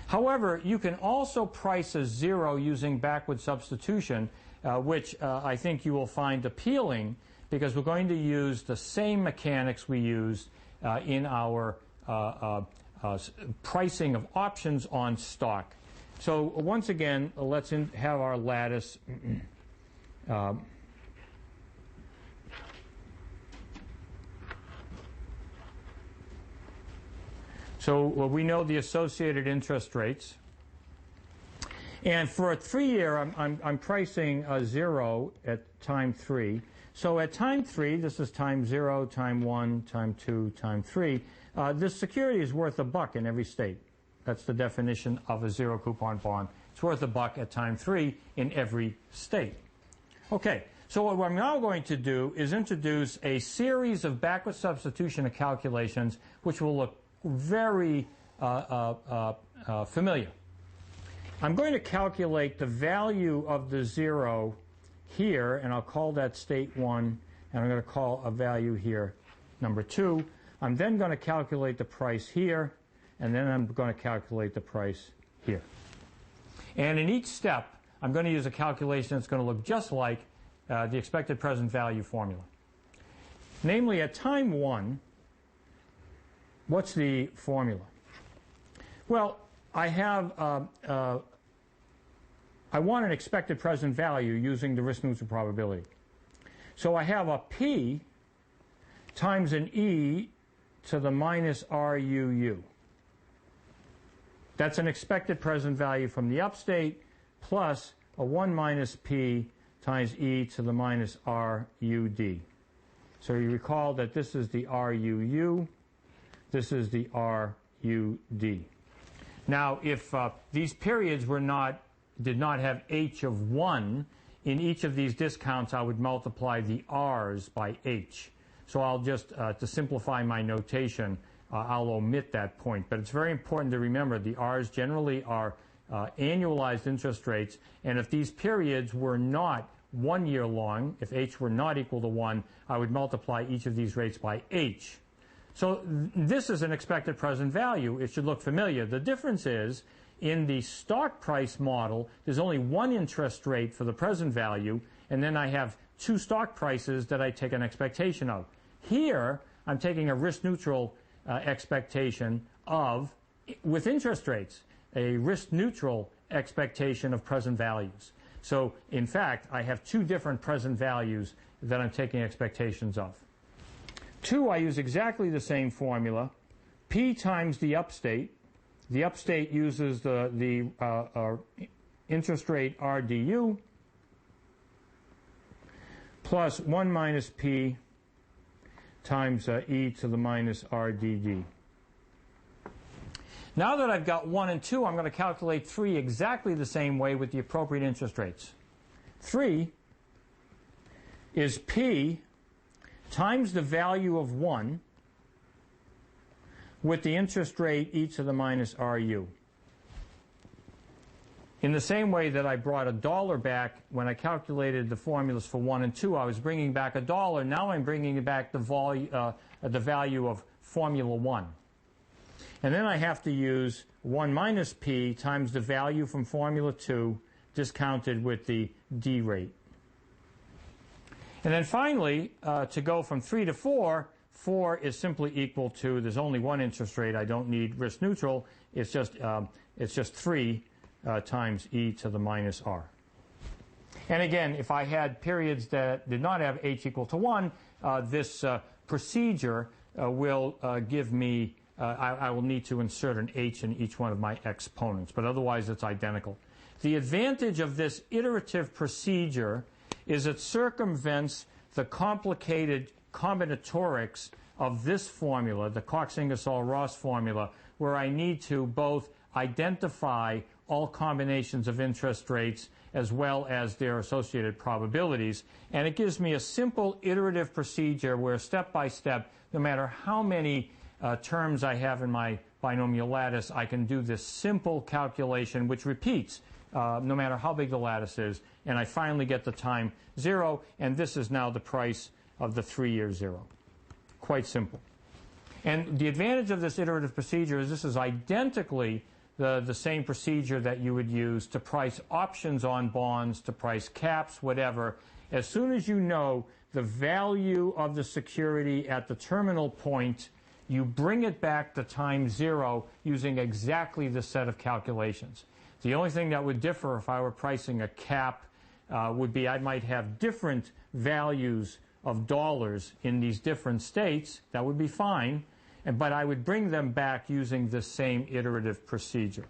However, you can also price a zero using backward substitution, which I think you will find appealing because we're going to use the same mechanics we used in our pricing of options on stock. So once again, let's have our lattice. So we know the associated interest rates. And for a 3-year, I'm pricing a 0 at time 3. So at time 3, this is time 0, time 1, time 2, time 3. This security is worth $1 in every state. That's the definition of a zero coupon bond. It's worth $1 at time 3 in every state. Okay, so what I'm now going to do is introduce a series of backward substitution calculations which will look very familiar. I'm going to calculate the value of the 0 here, and I'll call that state 1, and I'm going to call a value here number 2. I'm then going to calculate the price here, and then I'm going to calculate the price here. And in each step, I'm going to use a calculation that's going to look just like the expected present value formula. Namely, at time 1, what's the formula? Well, I want an expected present value using the risk-neutral probability. So I have a P times an E to the minus RUU. That's an expected present value from the upstate plus a 1 minus P times E to the minus RUD. So you recall that this is the RUU, this is the RUD. Now, if these periods did not have H of 1, in each of these discounts I would multiply the R's by H. So I'll just, to simplify my notation, I'll omit that point. But it's very important to remember the R's generally are annualized interest rates, and if these periods were not 1 year long, if H were not equal to 1, I would multiply each of these rates by H. So this is an expected present value. It should look familiar. The difference is, in the stock price model, there's only one interest rate for the present value, and then I have two stock prices that I take an expectation of. Here, I'm taking a risk-neutral expectation with interest rates, a risk-neutral expectation of present values. So, in fact, I have two different present values that I'm taking expectations of. 2, I use exactly the same formula. P times the upstate. The upstate uses the interest rate RDU plus 1 minus P times E to the minus RDD. Now that I've got 1 and 2, I'm going to calculate 3 exactly the same way with the appropriate interest rates. 3 is P times the value of 1 with the interest rate E to the minus RU. In the same way that I brought $1 back when I calculated the formulas for 1 and 2, I was bringing back $1. Now I'm bringing back the value of Formula 1. And then I have to use 1 minus P times the value from Formula 2 discounted with the D rate. And then finally, to go from 3 to 4, 4 is simply equal to, there's only one interest rate, I don't need risk neutral, it's just 3 times E to the minus R. And again, if I had periods that did not have H equal to 1, this procedure will give me, I will need to insert an H in each one of my exponents, but otherwise it's identical. The advantage of this iterative procedure is it circumvents the complicated combinatorics of this formula, the Cox-Ingersoll-Ross formula, where I need to both identify all combinations of interest rates as well as their associated probabilities. And it gives me a simple iterative procedure where step by step, no matter how many terms I have in my binomial lattice, I can do this simple calculation which repeats no matter how big the lattice is, and I finally get the time 0, and this is now the price of the 3-year 0. Quite simple. And the advantage of this iterative procedure is this is identically the same procedure that you would use to price options on bonds, to price caps, whatever. As soon as you know the value of the security at the terminal point, you bring it back to time zero using exactly the set of calculations. The only thing that would differ if I were pricing a cap would be I might have different values of dollars in these different states. That would be fine, but I would bring them back using the same iterative procedure.